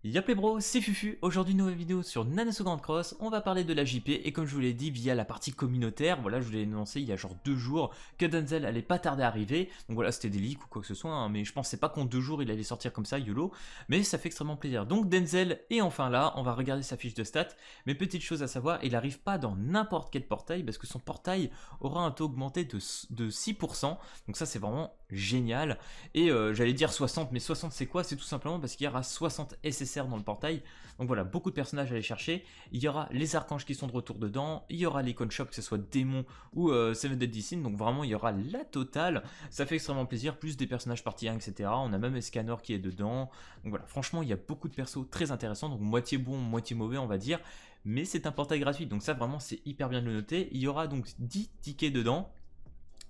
Yop les bros, c'est Fufu. Aujourd'hui nouvelle vidéo sur Nanosecond Cross. On va parler de la JP et comme je vous l'ai dit via la partie communautaire, voilà, je vous l'ai annoncé il y a genre 2 jours que Denzel allait pas tarder à arriver. Donc voilà, c'était des leaks ou quoi que ce soit, hein, mais je pensais pas qu'en 2 jours il allait sortir comme ça, YOLO. Mais ça fait extrêmement plaisir. Donc Denzel est enfin là, on va regarder sa fiche de stats. Mais petite chose à savoir, il arrive pas dans n'importe quel portail parce que son portail aura un taux augmenté de 6%. Donc ça c'est vraiment génial. Et j'allais dire 60, mais 60 c'est quoi? C'est tout simplement parce qu'il y aura 60 SSR dans le portail. Donc voilà, beaucoup de personnages à aller chercher. Il y aura les archanges qui sont de retour dedans. Il y aura les con-shops, que ce soit démons ou Seven Deadly Sins. Donc vraiment, il y aura la totale. Ça fait extrêmement plaisir. Plus des personnages partie 1, etc. On a même Escanor qui est dedans. Donc voilà, franchement, il y a beaucoup de persos très intéressants. Donc moitié bon, moitié mauvais, on va dire. Mais c'est un portail gratuit. Donc ça, vraiment, c'est hyper bien de le noter. Il y aura donc 10 tickets dedans.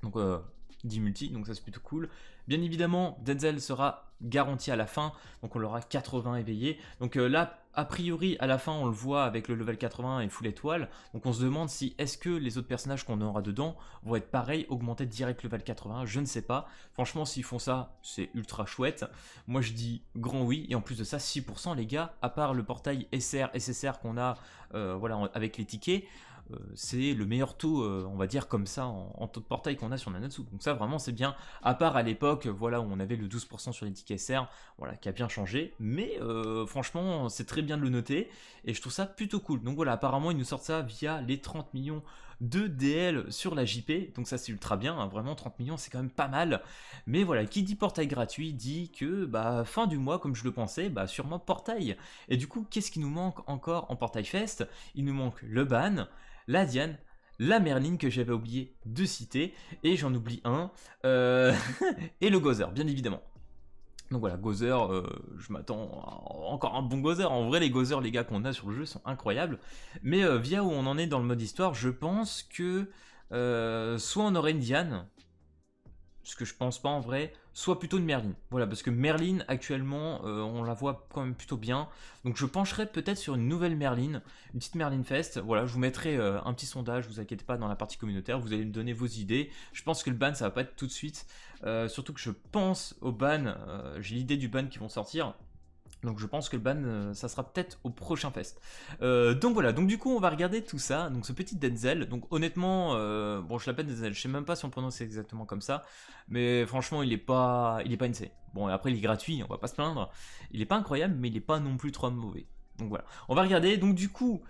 Donc 10 multi, donc ça c'est plutôt cool. Bien évidemment, Denzel sera garanti à la fin, donc on aura 80 éveillés. Donc là, a priori, à la fin, on le voit avec le level 80 et full étoile. Donc on se demande si est-ce que les autres personnages qu'on aura dedans vont être pareils, augmentés direct level 80, je ne sais pas. Franchement, s'ils font ça, c'est ultra chouette. Moi je dis grand oui, et en plus de ça, 6% les gars, à part le portail SR, SSR qu'on a voilà, avec les tickets. C'est le meilleur taux, on va dire comme ça, en taux de portail qu'on a sur Nanatsu. Donc ça vraiment c'est bien, à part à l'époque, voilà, où on avait le 12% sur les tickets SR, voilà, qui a bien changé, mais franchement c'est très bien de le noter, et je trouve ça plutôt cool. Donc voilà, apparemment ils nous sortent ça via les 30 millions de DL sur la JP, donc ça c'est ultra bien, hein, vraiment 30 millions c'est quand même pas mal, mais voilà, qui dit portail gratuit dit que bah fin du mois comme je le pensais, bah sûrement portail. Et du coup qu'est-ce qui nous manque encore en portail fest? Il nous manque le ban, la Diane, la Merline que j'avais oublié de citer, et j'en oublie un, et le Gozer, bien évidemment. Donc voilà, Gozer, je m'attends à encore un bon Gozer. En vrai, les Gozer, les gars, qu'on a sur le jeu sont incroyables. Mais via où on en est dans le mode histoire, je pense que soit on aurait une Diane, ce que je pense pas en vrai, soit plutôt une Merline. Voilà, parce que Merline actuellement, on la voit quand même plutôt bien. Donc je pencherais peut-être sur une nouvelle Merline, une petite Merline Fest. Voilà, je vous mettrai un petit sondage, vous inquiétez pas, dans la partie communautaire, vous allez me donner vos idées. Je pense que le ban, ça va pas être tout de suite. Surtout que je pense au ban, j'ai l'idée du ban qui vont sortir. Donc je pense que le ban, ça sera peut-être au prochain fest. Donc voilà, donc du coup on va regarder tout ça, donc ce petit Denzel, donc honnêtement, bon je l'appelle Denzel, je sais même pas si on prononce exactement comme ça, mais franchement il est pas insane. Bon et après il est gratuit, on va pas se plaindre, il est pas incroyable mais il est pas non plus trop mauvais. Donc voilà, on va regarder, donc du coup,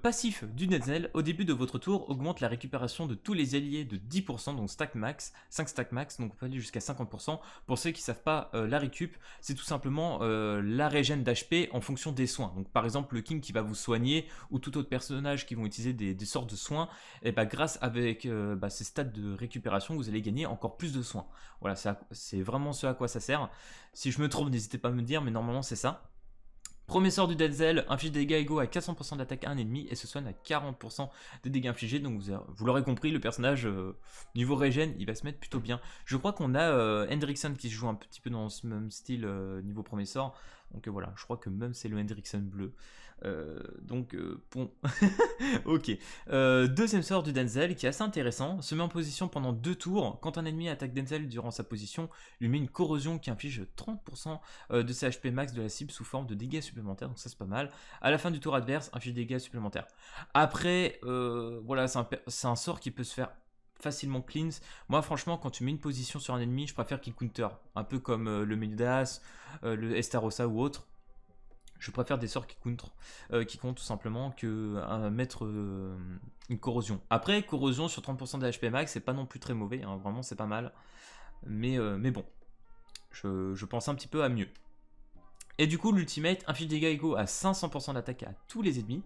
passif du Denzel, au début de votre tour, augmente la récupération de tous les alliés de 10%, donc stack max, 5 stack max, donc on peut aller jusqu'à 50%. Pour ceux qui savent pas, la récup, c'est tout simplement la régène d'HP en fonction des soins. Donc par exemple le king qui va vous soigner, ou tout autre personnage qui vont utiliser des sortes de soins, et bah grâce avec ces stats de récupération, vous allez gagner encore plus de soins. Voilà, c'est vraiment ce à quoi ça sert. Si je me trompe, n'hésitez pas à me dire, mais normalement c'est ça. Premier sort du Denzel, inflige des dégâts égaux à 400% d'attaque à un ennemi et se soigne à 40% des dégâts infligés. Donc vous l'aurez compris, le personnage niveau régène, il va se mettre plutôt bien. Je crois qu'on a Hendrickson qui se joue un petit peu dans ce même style niveau premier sort. Donc voilà, je crois que même c'est le Hendrickson bleu. Bon, ok. Deuxième sort du Denzel qui est assez intéressant. Se met en position pendant 2 tours. Quand un ennemi attaque Denzel durant sa position, lui met une corrosion qui inflige 30% de ses HP max de la cible sous forme de dégâts supplémentaires. Donc ça c'est pas mal. À la fin du tour adverse, inflige des dégâts supplémentaires. Après, voilà, c'est un sort qui peut se faire facilement cleanse. Moi franchement quand tu mets une position sur un ennemi, je préfère qu'il counter. Un peu comme le Midas, le Estarossa ou autre. Je préfère des sorts qui comptent tout simplement que mettre une corrosion. Après, corrosion sur 30% de HP max, c'est pas non plus très mauvais, hein, vraiment c'est pas mal. Mais bon, je pense un petit peu à mieux. Et du coup, l'ultimate inflige des dégâts égaux à 500% d'attaque à tous les ennemis.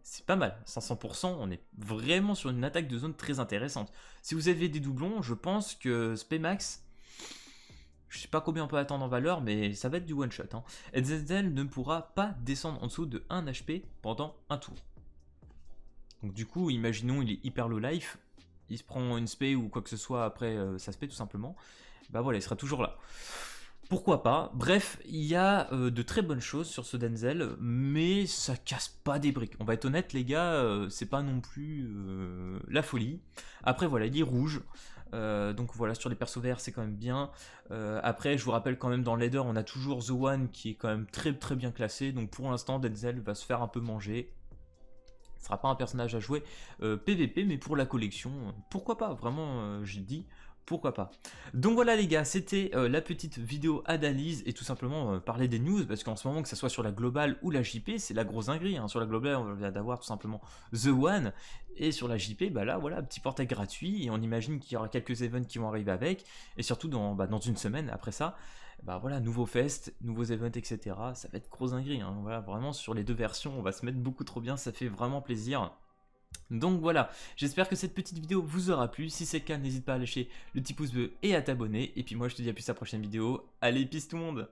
C'est pas mal, 500%, on est vraiment sur une attaque de zone très intéressante. Si vous avez des doublons, je pense que Spmax, je sais pas combien on peut attendre en valeur, mais ça va être du one shot. Hein. Et Denzel ne pourra pas descendre en dessous de 1 HP pendant un tour. Donc du coup, imaginons il est hyper low life, il se prend une spé ou quoi que ce soit après sa spé tout simplement, bah voilà, il sera toujours là. Pourquoi pas? Bref, il y a de très bonnes choses sur ce Denzel, mais ça casse pas des briques. On va être honnête les gars, c'est pas non plus la folie. Après voilà, il est rouge. Donc voilà, sur les persos verts c'est quand même bien. Après je vous rappelle quand même dans le leader on a toujours The One qui est quand même très très bien classé. Donc pour l'instant Denzel va se faire un peu manger. Ce sera pas un personnage à jouer PVP, mais pour la collection, pourquoi pas, vraiment, je dis pourquoi pas. Donc voilà les gars, c'était la petite vidéo analyse et tout simplement parler des news, parce qu'en ce moment, que ce soit sur la globale ou la JP, c'est la grosse dinguerie, hein. Sur la globale, on vient d'avoir tout simplement The One, et sur la JP, bah là, voilà, petit portail gratuit, et on imagine qu'il y aura quelques events qui vont arriver avec, et surtout dans une semaine après ça, bah voilà, nouveaux fest, nouveaux events, etc. Ça va être grosse dinguerie, hein. Voilà, vraiment sur les deux versions, on va se mettre beaucoup trop bien, ça fait vraiment plaisir. Donc voilà, j'espère que cette petite vidéo vous aura plu. Si c'est le cas, n'hésite pas à lâcher le petit pouce bleu et à t'abonner. Et puis moi, je te dis à plus à la prochaine vidéo. Allez, peace tout le monde!